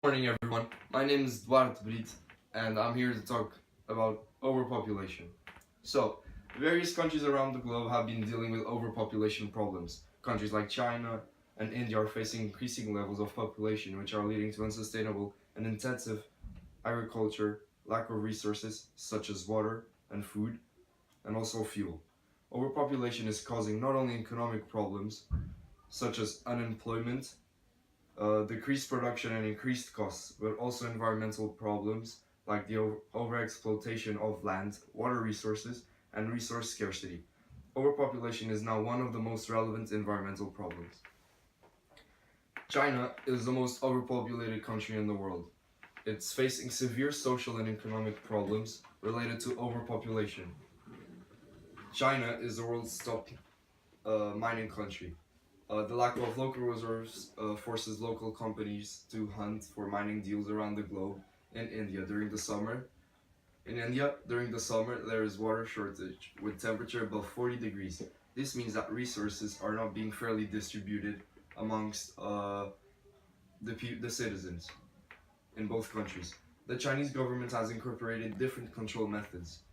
Morning everyone, my name is Duarte Brito and I'm here to talk about overpopulation. So, various countries around the globe have been dealing with overpopulation problems. Countries like China and India are facing increasing levels of population which are leading to unsustainable and intensive agriculture, lack of resources such as water and food, and also fuel. Overpopulation is causing not only economic problems such as unemployment, decreased production and increased costs, but also environmental problems like the overexploitation of land, water resources, and resource scarcity. Overpopulation is now one of the most relevant environmental problems. China is the most overpopulated country in the world. It's facing severe social and economic problems related to overpopulation. China is the world's top mining country. The lack of local reserves forces local companies to hunt for mining deals around the globe. In India, during the summer, there is water shortage with temperature above 40 degrees. This means that resources are not being fairly distributed amongst the citizens in both countries. The Chinese government has incorporated different control methods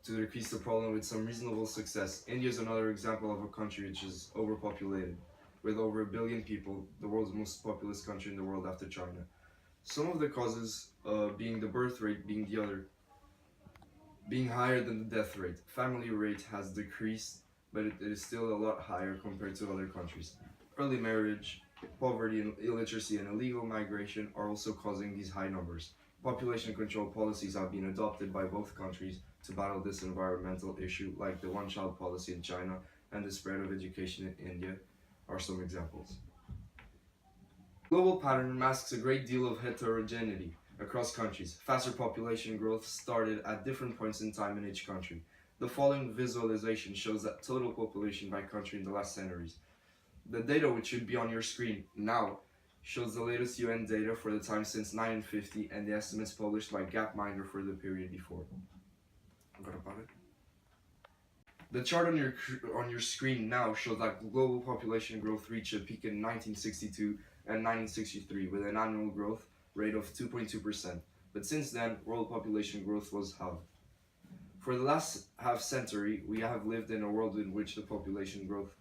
to decrease the problem with some reasonable success. India is another example of a country which is overpopulated, with over 1 billion people, the world's most populous country in the world after China. Some of the causes being the birth rate being higher than the death rate. Family rate has decreased, but it is still a lot higher compared to other countries. Early marriage, poverty and illiteracy, and illegal migration are also causing these high numbers. Population control policies have been adopted by both countries to battle this environmental issue, like the one-child policy in China and the spread of education in India are some examples. Global pattern masks a great deal of heterogeneity across countries. Faster population growth started at different points in time in each country. The following visualization shows that total population by country in the last centuries. The data which should be on your screen now shows the latest UN data for the time since 1950 and the estimates published by Gapminder for the period before. The chart on your screen now shows that global population growth reached a peak in 1962 and 1963 with an annual growth rate of 2.2%. But since then, world population growth was halved. For the last half century, we have lived in a world in which the population growth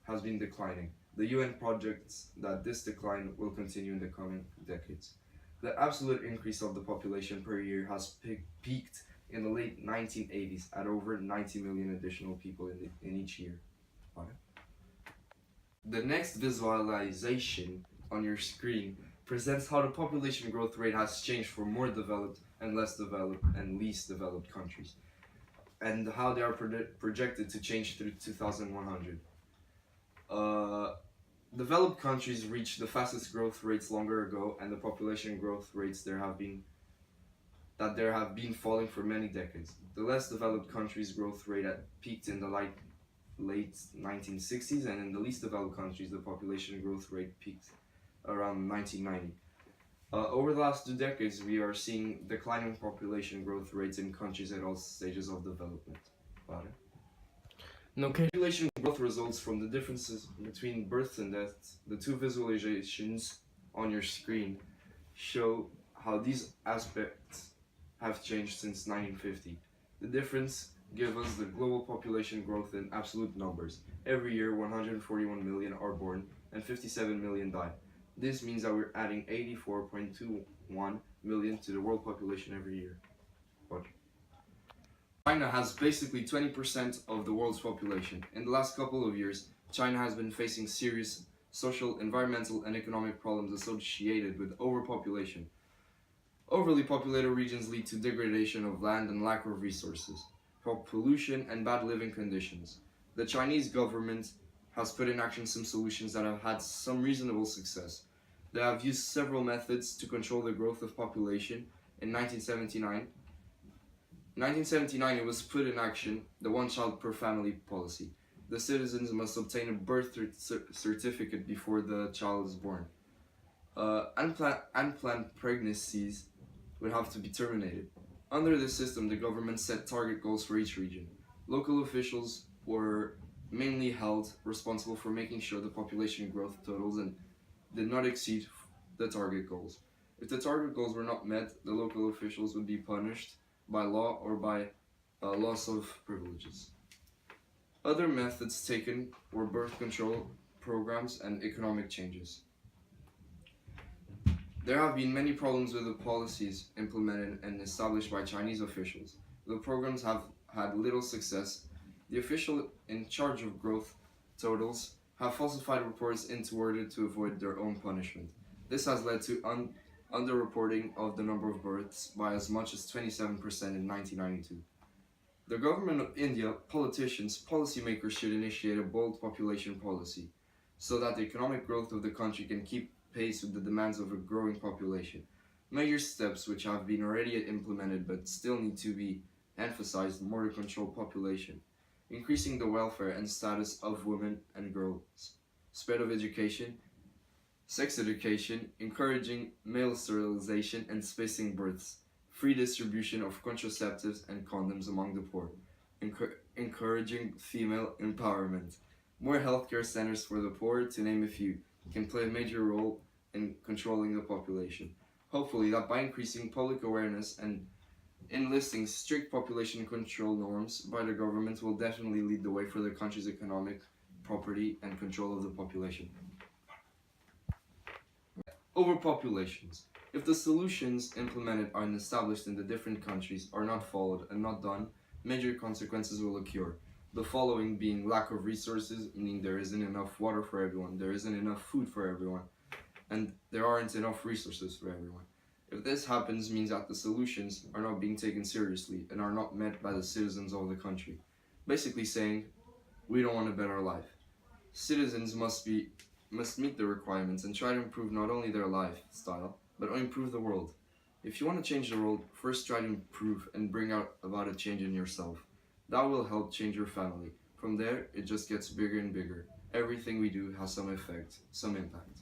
has been declining. The UN projects that this decline will continue in the coming decades. The absolute increase of the population per year has peaked in the late 1980s at over 90 million additional people in each year. The next visualization on your screen presents how the population growth rate has changed for more developed and less developed and least developed countries, and how they are projected to change through 2100. Developed countries reached the fastest growth rates longer ago, and the population growth rates there have been falling for many decades. The less developed countries' growth rate peaked in the late 1960s, and in the least developed countries, the population growth rate peaked around 1990. Over the last 2 decades, we are seeing declining population growth rates in countries at all stages of development. Population growth results from the differences between births and deaths. The two visualizations on your screen show how these aspects have changed since 1950. The difference gives us the global population growth in absolute numbers. Every year, 141 million are born and 57 million die. This means that we're adding 84.21 million to the world population every year. China has basically 20% of the world's population. In the last couple of years, China has been facing serious social, environmental, and economic problems associated with overpopulation. Overly populated regions lead to degradation of land and lack of resources, pollution, and bad living conditions. The Chinese government has put in action some solutions that have had some reasonable success. They have used several methods to control the growth of population. In 1979, it was put in action the one-child per family policy. The citizens must obtain a birth certificate before the child is born. Unplanned pregnancies would have to be terminated. Under this system, the government set target goals for each region. Local officials were mainly held responsible for making sure the population growth totals and did not exceed the target goals. If the target goals were not met, the local officials would be punished by law or by loss of privileges. Other methods taken were birth control programs and economic changes. There have been many problems with the policies implemented and established by Chinese officials. The programs have had little success. The official in charge of growth totals have falsified reports into order to avoid their own punishment. This has led to underreporting of the number of births by as much as 27% in 1992. The government of India, politicians, policymakers should initiate a bold population policy so that the economic growth of the country can keep pace with the demands of a growing population. Major steps which have been already implemented but still need to be emphasized more to control population, increasing the welfare and status of women and girls, spread of education, sex education, encouraging male sterilization and spacing births, free distribution of contraceptives and condoms among the poor, encouraging female empowerment, more healthcare centers for the poor, to name a few, can play a major role in controlling the population. Hopefully that by increasing public awareness and enlisting strict population control norms by the government will definitely lead the way for the country's economic, property, and control of the population. Overpopulations. If the solutions implemented and established in the different countries are not followed and not done, major consequences will occur. The following being lack of resources, meaning there isn't enough water for everyone, there isn't enough food for everyone, and there aren't enough resources for everyone. If this happens, means that the solutions are not being taken seriously and are not met by the citizens of the country. Basically saying, we don't want a better life. Citizens must meet the requirements and try to improve not only their lifestyle, but improve the world. If you want to change the world, first try to improve and bring about a change in yourself. That will help change your family. From there, it just gets bigger and bigger. Everything we do has some effect, some impact.